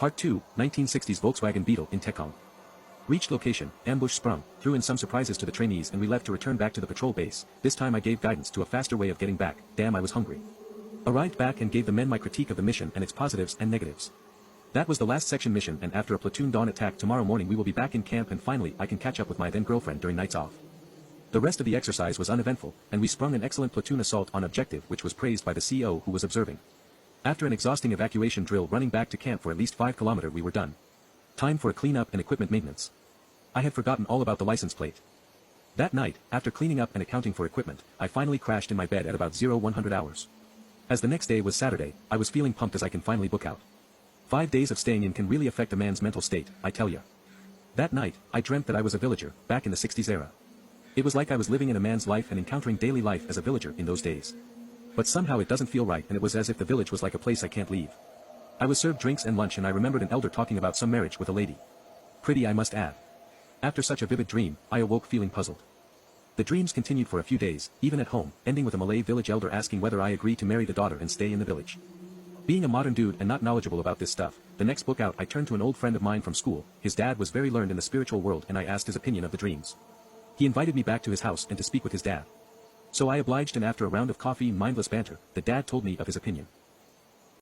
Part 2, 1960s Volkswagen Beetle in Tekong. Reached location, ambush sprung, threw in some surprises to the trainees and we left to return back to the patrol base. This time I gave guidance to a faster way of getting back. Damn, I was hungry. Arrived back and gave the men my critique of the mission and its positives and negatives. That was the last section mission, and after a platoon dawn attack tomorrow morning we will be back in camp, and finally I can catch up with my then girlfriend during nights off. The rest of the exercise was uneventful, and we sprung an excellent platoon assault on objective which was praised by the CO who was observing. After an exhausting evacuation drill running back to camp for at least 5 km we were done. Time for a clean-up and equipment maintenance. I had forgotten all about the license plate. That night, after cleaning up and accounting for equipment, I finally crashed in my bed at about 0100 hours. As the next day was Saturday, I was feeling pumped as I can finally book out. 5 days of staying in can really affect a man's mental state, I tell ya. That night, I dreamt that I was a villager, back in the 60s era. It was like I was living in a man's life and encountering daily life as a villager in those days. But somehow it doesn't feel right, and it was as if the village was like a place I can't leave. I was served drinks and lunch, and I remembered an elder talking about some marriage with a lady. Pretty, I must add. After such a vivid dream, I awoke feeling puzzled. The dreams continued for a few days, even at home, ending with a Malay village elder asking whether I agree to marry the daughter and stay in the village. Being a modern dude and not knowledgeable about this stuff, the next book out I turned to an old friend of mine from school. His dad was very learned in the spiritual world, and I asked his opinion of the dreams. He invited me back to his house and to speak with his dad. So I obliged, and after a round of coffee and mindless banter, the dad told me of his opinion.